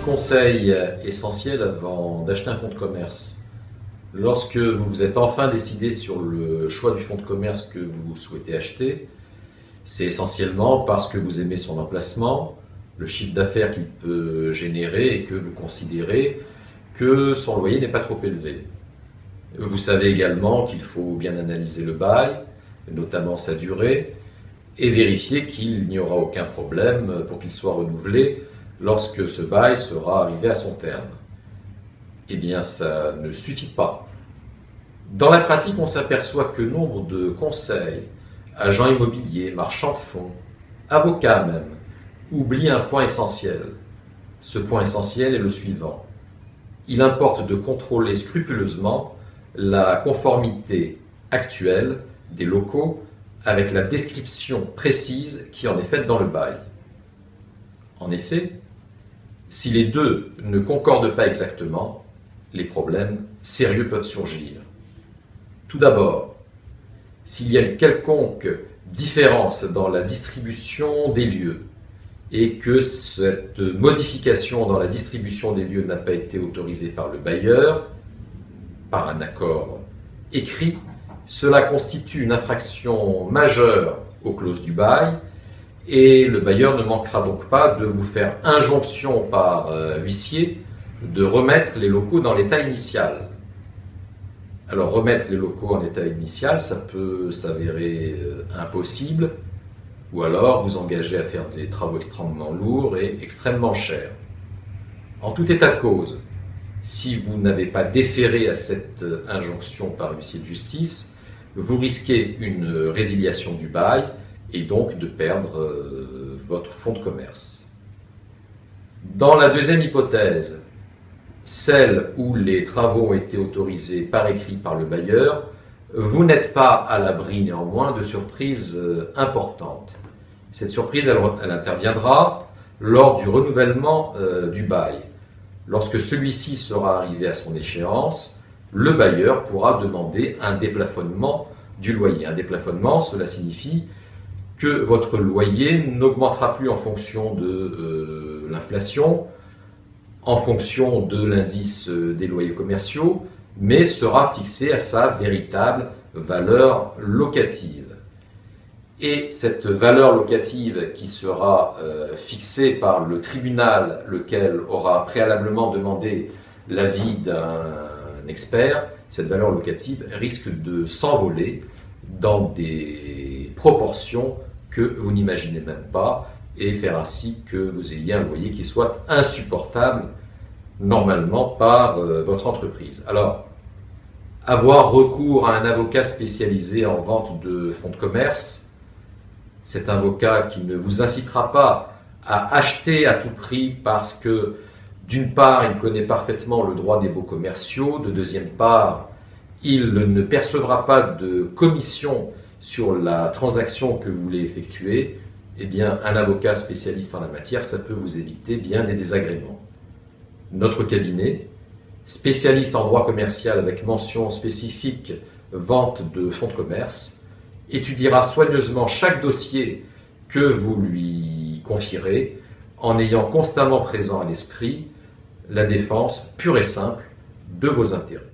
Conseil essentiel avant d'acheter un fonds de commerce. Lorsque vous vous êtes enfin décidé sur le choix du fonds de commerce que vous souhaitez acheter, c'est essentiellement parce que vous aimez son emplacement, le chiffre d'affaires qu'il peut générer et que vous considérez que son loyer n'est pas trop élevé. Vous savez également qu'il faut bien analyser le bail, notamment sa durée, et vérifier qu'il n'y aura aucun problème pour qu'il soit renouvelé lorsque ce bail sera arrivé à son terme. Eh bien, ça ne suffit pas. Dans la pratique, on s'aperçoit que nombre de conseils, agents immobiliers, marchands de fonds, avocats même, oublient un point essentiel. Ce point essentiel est le suivant. Il importe de contrôler scrupuleusement la conformité actuelle des locaux avec la description précise qui en est faite dans le bail. En effet, si les deux ne concordent pas exactement, les problèmes sérieux peuvent surgir. Tout d'abord, s'il y a une quelconque différence dans la distribution des lieux et que cette modification dans la distribution des lieux n'a pas été autorisée par le bailleur, par un accord écrit, cela constitue une infraction majeure aux clauses du bail et le bailleur ne manquera donc pas de vous faire injonction par huissier de remettre les locaux dans l'état initial. Alors remettre les locaux en état initial, ça peut s'avérer impossible ou alors vous engager à faire des travaux extrêmement lourds et extrêmement chers. En tout état de cause, si vous n'avez pas déféré à cette injonction par huissier de justice, vous risquez une résiliation du bail et donc de perdre votre fonds de commerce. Dans la deuxième hypothèse, celle où les travaux ont été autorisés par écrit par le bailleur, vous n'êtes pas à l'abri néanmoins de surprises importantes. Cette surprise, elle interviendra lors du renouvellement du bail. Lorsque celui-ci sera arrivé à son échéance, le bailleur pourra demander un déplafonnement du loyer. Un déplafonnement, cela signifie que votre loyer n'augmentera plus en fonction de l'inflation, en fonction de l'indice des loyers commerciaux, mais sera fixé à sa véritable valeur locative. Et cette valeur locative qui sera fixée par le tribunal, lequel aura préalablement demandé l'avis d'un expert, cette valeur locative risque de s'envoler dans des proportions que vous n'imaginez même pas et faire ainsi que vous ayez un loyer qui soit insupportable normalement par votre entreprise. Alors, avoir recours à un avocat spécialisé en vente de fonds de commerce, cet avocat qui ne vous incitera pas à acheter à tout prix parce que d'une part, il connaît parfaitement le droit des baux commerciaux, de deuxième part, il ne percevra pas de commission sur la transaction que vous voulez effectuer, eh bien, un avocat spécialiste en la matière, ça peut vous éviter bien des désagréments. Notre cabinet, spécialiste en droit commercial avec mention spécifique vente de fonds de commerce, étudiera soigneusement chaque dossier que vous lui confierez en ayant constamment présent à l'esprit la défense pure et simple de vos intérêts.